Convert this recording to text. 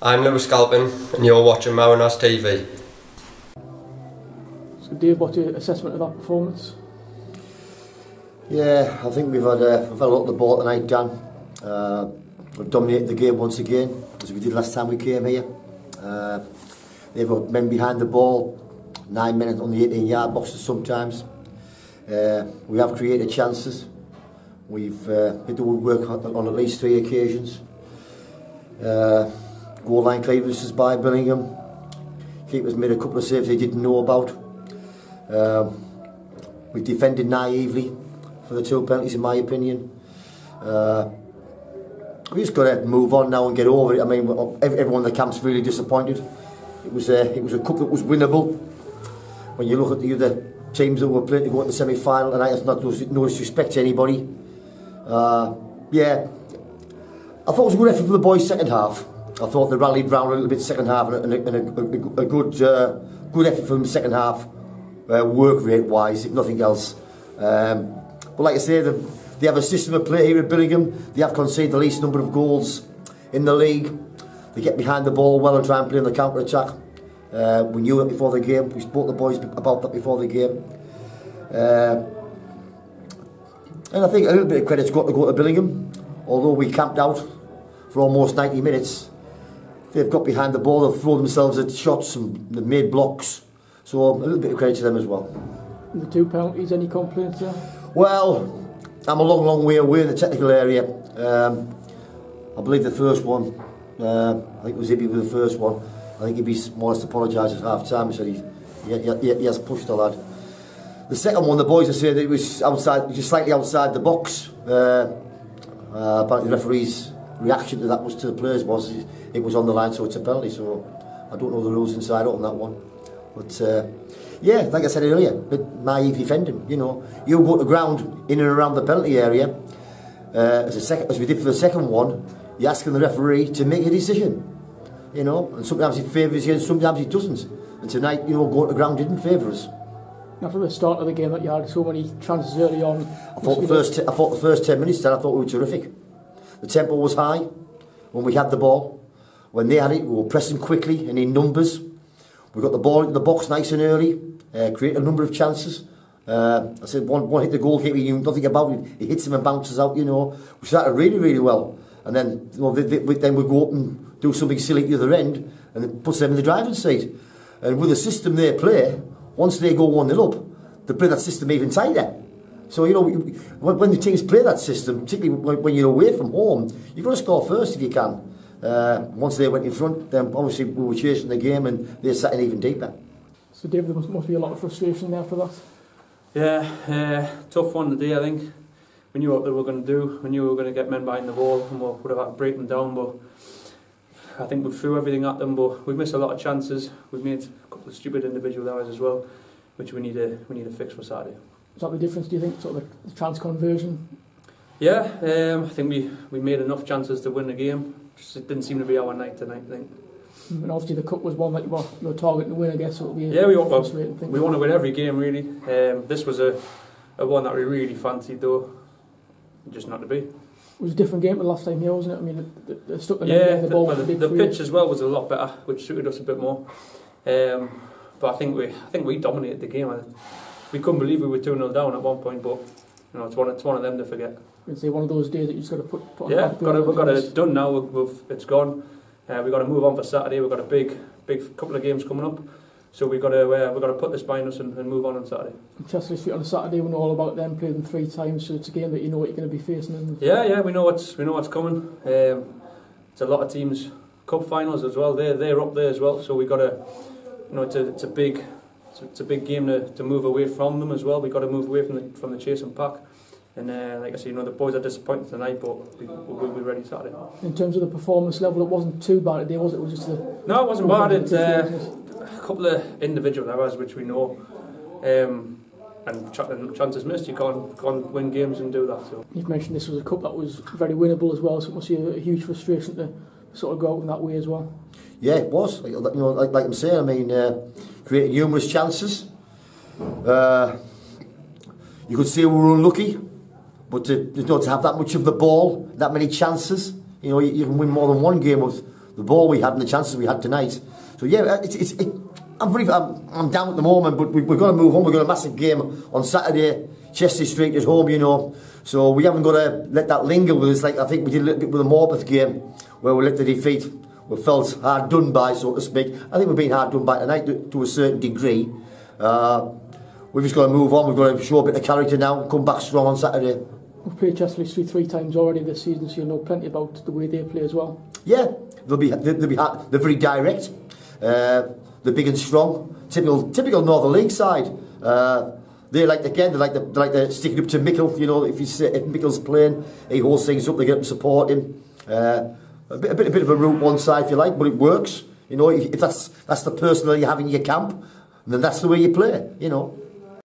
I'm Lewis Galpin and you're watching Mariners TV. So Dave, what's your assessment of that performance? Yeah, I think we've had a lot of the ball tonight, Dan. We've dominated the game once again, as we did last time we came here. They've got men behind the ball, 9 minutes on the 18-yard boxes sometimes. We have created chances. We've hit the woodwork on at least 3 occasions. Goal line clearances by Billingham. Keepers made a couple of saves they didn't know about. We defended naively for the 2 penalties, in my opinion. We just got to move on now and get over it. I mean, everyone in the camp's really disappointed. It was a cup that was winnable. When you look at the other teams that were playing to go to the semi-final tonight, it's not no disrespect to anybody. Yeah, I thought it was a good effort for the boys second half. I thought they rallied round a little bit second half, and a good effort from the second half, work rate wise, if nothing else. But like I say, they have a system of play here at Billingham. They have conceded the least number of goals in the league. They get behind the ball well and try and play on the counter attack. We knew it before the game. We spoke to the boys about that before the game. And I think a little bit of credit's got to go to Billingham. Although we camped out for almost 90 minutes, they've got behind the ball, they've thrown themselves at shots and they've made blocks. So a little bit of credit to them as well. And the 2 penalties, any complaints there? Well, I'm a long way away in the technical area. I believe the first one, I think it was Ibby with the first one. I think Ibby more or less apologised at half time. He said he has pushed the lad. The second one, the boys are saying that it was outside, just slightly outside the box. Apparently the referee's reaction to that was to the players was it was on the line, so it's a penalty. So I don't know the rules inside out on that one. But yeah, like I said earlier, a bit naive defending. You know, you go to ground in and around the penalty area as we did for the second one. You're asking the referee to make a decision. You know, and sometimes it favours you, and sometimes it doesn't. And tonight, you know, going to ground didn't favour us. After the start of the game, that you had so many chances early on. I thought the first 10 minutes then I thought we were terrific. The tempo was high when we had the ball. When they had it, we were pressing quickly and in numbers. We got the ball into the box nice and early, created a number of chances. I said one hit the goalkeeper, you know nothing about it. He hits him and bounces out, you know. We started really well. And then, you know, then we go up and do something silly at the other end and it puts them in the driving seat. And with the system they play, once they go 1-0 up, they play that system even tighter. So, you know, when the teams play that system, particularly when you're away from home, you've got to score first if you can. Once they went in front, then obviously we were chasing the game and they sat in even deeper. So, David, there must be a lot of frustration there for that. Yeah, tough one today, I think. We knew what they were going to do. We knew we were going to get men behind the ball and we would have had to break them down, but I think we threw everything at them, but we missed a lot of chances. We've made a couple of stupid individual errors as well, which we need to fix for Saturday. Is that the difference, do you think, sort of the chance conversion? Yeah, I think we made enough chances to win the game. Just it didn't seem to be our night tonight, I think. And obviously the cup was one that you were targeting to win, I guess. So it'll be we want to win every game, really. This was a one that we really fancied, though. Just not to be. It was a different game to the last time here, wasn't it? I mean, they stuck the ball. The pitch as well was a lot better, which suited us a bit more. But I think we dominated the game. We couldn't believe we were 2-0 down at one point, but you know, it's one of them to forget. It's one of those days that you just got to put on. Yeah, we've got it done now. It's gone. We've got to move on for Saturday. We've got a big couple of games coming up, so we've got to put this behind us and move on Saturday. Chester Street on Saturday, we know all about them. Played them 3 times, so it's a game that you know what you're going to be facing. Yeah, we know what's coming. It's a lot of teams. Cup finals as well. They're up there as well. So we got to, you know, it's a big game to move away from them as well. We got to move away from the chasing pack. And like I said, you know, the boys are disappointed tonight, but we'll be ready Saturday. In terms of the performance level, it wasn't too bad today, was it? It was just no, it wasn't bad. It's a couple of individual errors which we know, and chances missed. You can't win games and do that. So you've mentioned this was a cup that was very winnable as well, so it must be a huge frustration to sort of go out in that way as well. Yeah, it was. You know, like I'm saying, I mean, created numerous chances. You could say we were unlucky. But to have that much of the ball, that many chances, you know, you can win more than one game with the ball we had and the chances we had tonight. So yeah, I'm down at the moment, but we've got to move on. We've got a massive game on Saturday, Chester Street at home, you know. So we haven't got to let that linger with us, like I think we did a little bit with the Morpeth game, where we let the defeat, we felt hard done by, so to speak. I think we've been hard done by tonight to a certain degree. We've just got to move on. We've got to show a bit of character now and come back strong on Saturday. We've played Chester Street 3 times already this season, so you'll know plenty about the way they play as well. Yeah, they're very direct. They're big and strong. Typical Northern League side. They like the sticking up to Mickle. You know, if Mickle's playing, he holds things up. They get up and support him. A bit of a route one side if you like, but it works. You know, if that's the person that you have in your camp, then that's the way you play. You know.